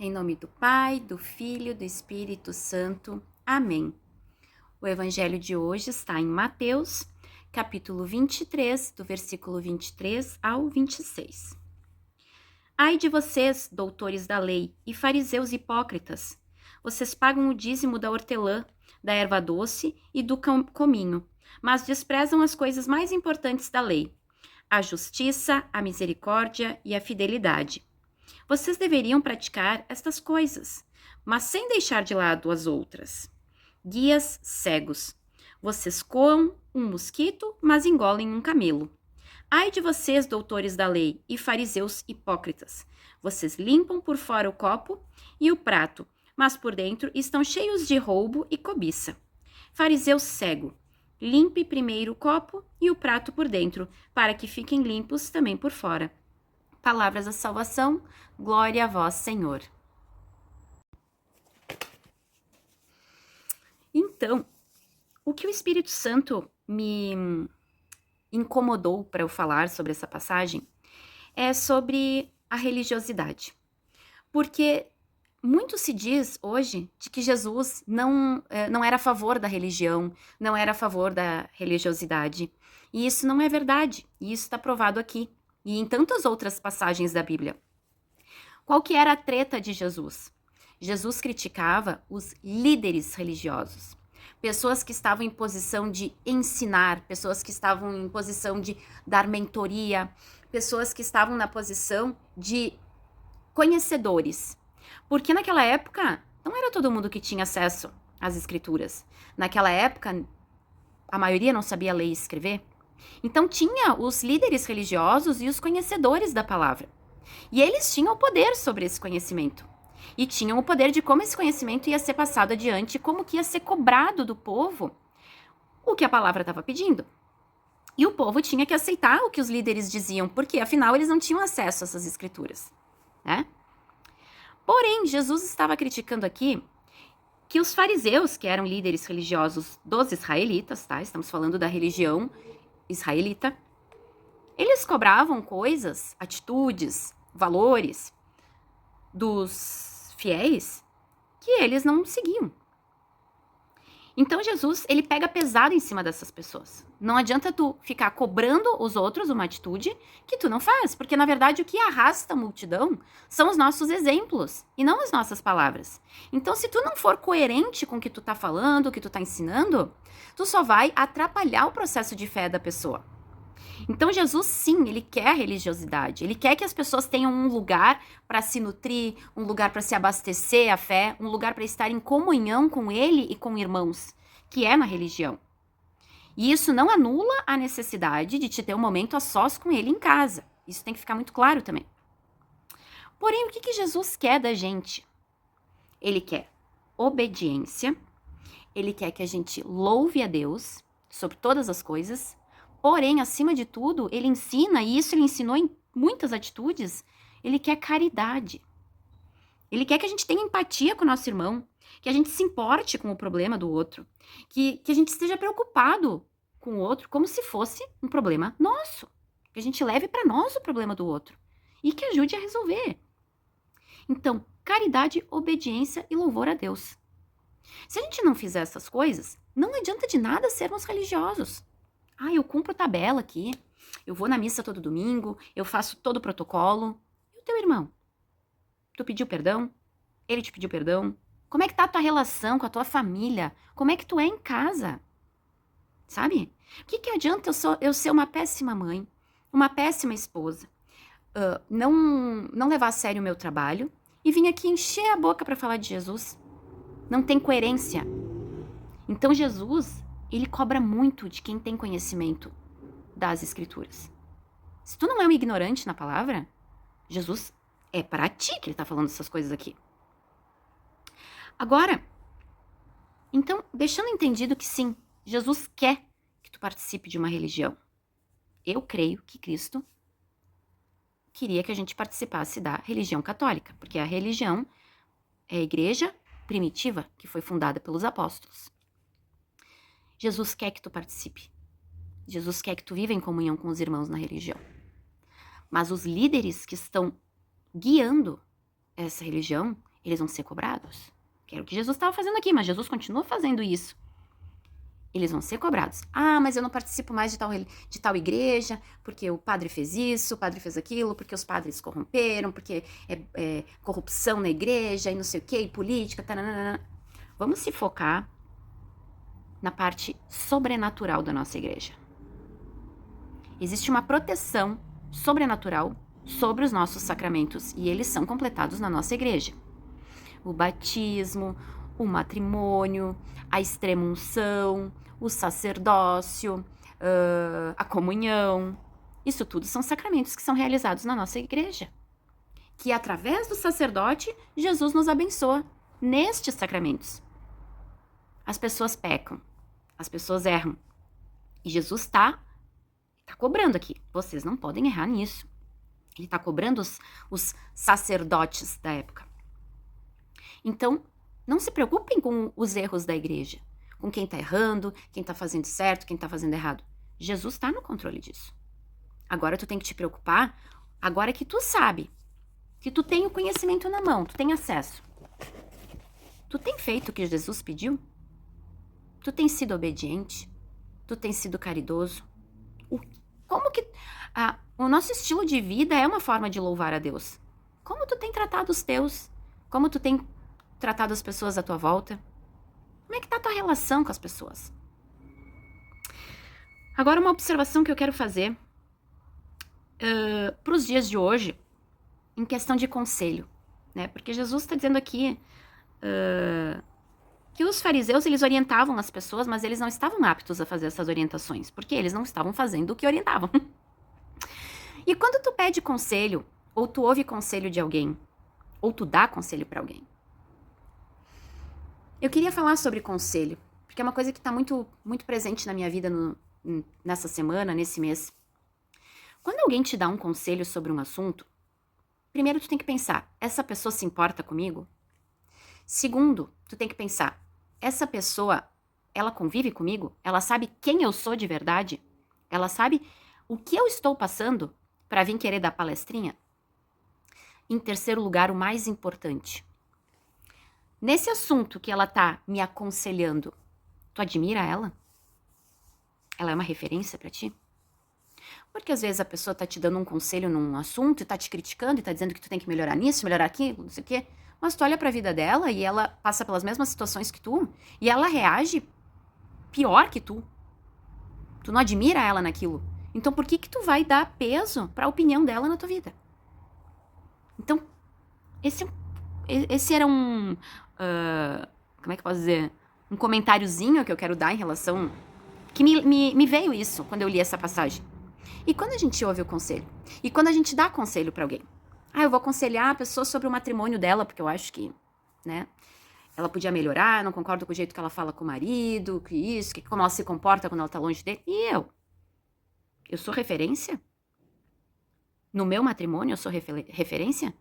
Em nome do Pai, do Filho, do Espírito Santo. Amém. O evangelho de hoje está em Mateus, capítulo 23, do versículo 23 ao 26. Ai de vocês, doutores da lei e fariseus hipócritas! Vocês pagam o dízimo da hortelã, da erva doce e do cominho, mas desprezam as coisas mais importantes da lei: a justiça, a misericórdia e a fidelidade. Vocês deveriam praticar estas coisas, mas sem deixar de lado as outras. Guias cegos. Vocês coam um mosquito, mas engolem um camelo. Ai de vocês, doutores da lei e fariseus hipócritas! Vocês limpam por fora o copo e o prato, mas por dentro estão cheios de roubo e cobiça. Fariseu cego. Limpe primeiro o copo e o prato por dentro, para que fiquem limpos também por fora. Palavras da salvação, glória a vós, Senhor. Então, o que o Espírito Santo me incomodou para eu falar sobre essa passagem é sobre a religiosidade. Porque muito se diz hoje de que Jesus não era a favor da religião, não era a favor da religiosidade. E isso não é verdade, e isso está provado aqui e em tantas outras passagens da Bíblia. Qual que era a treta de Jesus? Jesus criticava os líderes religiosos, pessoas que estavam em posição de ensinar, pessoas que estavam em posição de dar mentoria, pessoas que estavam na posição de conhecedores. Porque naquela época não era todo mundo que tinha acesso às escrituras. Naquela época, a maioria não sabia ler e escrever. Então tinha os líderes religiosos e os conhecedores da palavra. E eles tinham o poder sobre esse conhecimento. E tinham o poder de como esse conhecimento ia ser passado adiante, como que ia ser cobrado do povo o que a palavra estava pedindo. E o povo tinha que aceitar o que os líderes diziam, porque afinal eles não tinham acesso a essas escrituras, né? Porém, Jesus estava criticando aqui que os fariseus, que eram líderes religiosos dos israelitas, tá? Estamos falando da religião israelita, eles cobravam coisas, atitudes, valores dos fiéis que eles não seguiam. Então Jesus, ele pega pesado em cima dessas pessoas. Não adianta tu ficar cobrando os outros uma atitude que tu não faz, porque na verdade o que arrasta a multidão são os nossos exemplos e não as nossas palavras. Então se tu não for coerente com o que tu tá falando, o que tu tá ensinando, tu só vai atrapalhar o processo de fé da pessoa. Então Jesus, sim, ele quer a religiosidade, ele quer que as pessoas tenham um lugar para se nutrir, um lugar para se abastecer a fé, um lugar para estar em comunhão com ele e com irmãos, que é na religião. E isso não anula a necessidade de te ter um momento a sós com ele em casa. Isso tem que ficar muito claro também. Porém, o que Jesus quer da gente? Ele quer obediência, ele quer que a gente louve a Deus sobre todas as coisas. Porém, acima de tudo, ele ensina, e isso ele ensinou em muitas atitudes, ele quer caridade. Ele quer que a gente tenha empatia com o nosso irmão, que a gente se importe com o problema do outro, que a gente esteja preocupado com o outro como se fosse um problema nosso, que a gente leve para nós o problema do outro e que ajude a resolver. Então, caridade, obediência e louvor a Deus. Se a gente não fizer essas coisas, não adianta de nada sermos religiosos. Eu cumpro tabela aqui, eu vou na missa todo domingo, eu faço todo o protocolo. E o teu irmão? Tu pediu perdão? Ele te pediu perdão? Como é que tá a tua relação com a tua família? Como é que tu é em casa? Sabe? O que adianta eu ser uma péssima mãe, uma péssima esposa, não levar a sério o meu trabalho e vir aqui encher a boca para falar de Jesus? Não tem coerência. Então Jesus, ele cobra muito de quem tem conhecimento das escrituras. Se tu não é um ignorante na palavra, Jesus é para ti que ele tá falando essas coisas aqui. Agora, então, deixando entendido que sim, Jesus quer que tu participe de uma religião. Eu creio que Cristo queria que a gente participasse da religião católica, porque a religião é a igreja primitiva que foi fundada pelos apóstolos. Jesus quer que tu participe. Jesus quer que tu viva em comunhão com os irmãos na religião. Mas os líderes que estão guiando essa religião, eles vão ser cobrados. Que era o que Jesus estava fazendo aqui, mas Jesus continua fazendo isso. Eles vão ser cobrados. Ah, mas eu não participo mais de tal igreja, porque o padre fez isso, o padre fez aquilo, porque os padres corromperam, porque é corrupção na igreja e não sei o quê, e política, taranana. Vamos se focar na parte sobrenatural da nossa igreja. Existe uma proteção sobrenatural sobre os nossos sacramentos e eles são completados na nossa igreja. O batismo, o matrimônio, a extrema-unção, o sacerdócio, a comunhão. Isso tudo são sacramentos que são realizados na nossa igreja. Que através do sacerdote, Jesus nos abençoa nestes sacramentos. As pessoas pecam, as pessoas erram. E Jesus está cobrando aqui. Vocês não podem errar nisso. Ele está cobrando os sacerdotes da época. Então, não se preocupem com os erros da igreja, com quem está errando, quem está fazendo certo, quem está fazendo errado. Jesus está no controle disso. Agora tu tem que te preocupar, agora que tu sabe, que tu tem o conhecimento na mão, tu tem acesso. Tu tem feito o que Jesus pediu? Tu tem sido obediente? Tu tem sido caridoso? Como que o nosso estilo de vida é uma forma de louvar a Deus? Como tu tem tratado os teus? Como tu tem tratado as pessoas à tua volta? Como é que tá a tua relação com as pessoas? Agora uma observação que eu quero fazer para os dias de hoje, em questão de conselho, né? Porque Jesus está dizendo aqui que os fariseus, eles orientavam as pessoas, mas eles não estavam aptos a fazer essas orientações, porque eles não estavam fazendo o que orientavam. E quando tu pede conselho, ou tu ouve conselho de alguém, ou tu dá conselho para alguém, eu queria falar sobre conselho, porque é uma coisa que está muito, muito presente na minha vida nessa semana, nesse mês. Quando alguém te dá um conselho sobre um assunto, primeiro tu tem que pensar, essa pessoa se importa comigo? Segundo, tu tem que pensar, essa pessoa, ela convive comigo? Ela sabe quem eu sou de verdade? Ela sabe o que eu estou passando para vir querer dar palestrinha? Em terceiro lugar, o mais importante. Nesse assunto que ela tá me aconselhando, tu admira ela? Ela é uma referência para ti? Porque às vezes a pessoa tá te dando um conselho num assunto e tá te criticando e tá dizendo que tu tem que melhorar nisso, melhorar aquilo, não sei o quê. Mas tu olha pra vida dela e ela passa pelas mesmas situações que tu e ela reage pior que tu. Tu não admira ela naquilo. Então por que tu vai dar peso pra opinião dela na tua vida? Então, esse era como é que eu posso dizer? Um comentáriozinho que eu quero dar em relação... Que me veio isso quando eu li essa passagem. E quando a gente ouve o conselho? E quando a gente dá conselho pra alguém? Eu vou aconselhar a pessoa sobre o matrimônio dela, porque eu acho que, né, ela podia melhorar, não concordo com o jeito que ela fala com o marido, que isso, que como ela se comporta quando ela tá longe dele. E eu? Eu sou referência? No meu matrimônio eu sou referência?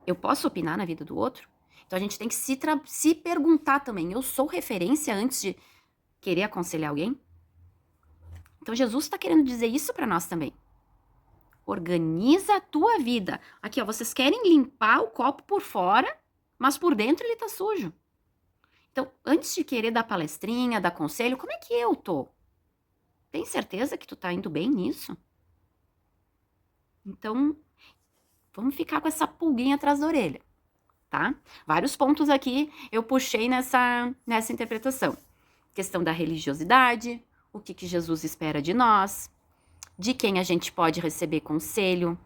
Eu posso opinar na vida do outro? Então a gente tem que se perguntar também, eu sou referência antes de querer aconselhar alguém? Então Jesus está querendo dizer isso para nós também. Organiza a tua vida. Aqui, ó, vocês querem limpar o copo por fora, mas por dentro ele tá sujo. Então, antes de querer dar palestrinha, dar conselho, como é que eu tô? Tem certeza que tu tá indo bem nisso? Então, vamos ficar com essa pulguinha atrás da orelha, tá? Vários pontos aqui eu puxei nessa interpretação. Questão da religiosidade, o que Jesus espera de nós, de quem a gente pode receber conselho,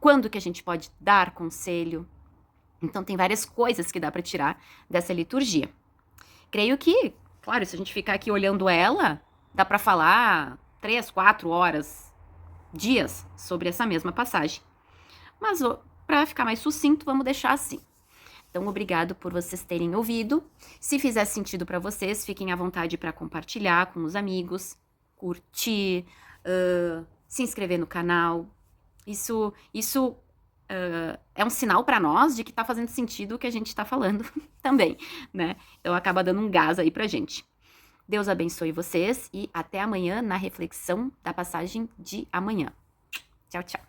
quando que a gente pode dar conselho. Então tem várias coisas que dá para tirar dessa liturgia. Creio que, claro, se a gente ficar aqui olhando ela, dá para falar 3, 4 horas, dias sobre essa mesma passagem. Mas para ficar mais sucinto, vamos deixar assim. Então, obrigado por vocês terem ouvido. Se fizer sentido para vocês, fiquem à vontade para compartilhar com os amigos, curtir, se inscrever no canal. Isso é um sinal para nós de que está fazendo sentido o que a gente está falando também, né? Então, acaba dando um gás aí pra gente. Deus abençoe vocês e até amanhã na reflexão da passagem de amanhã. Tchau, tchau.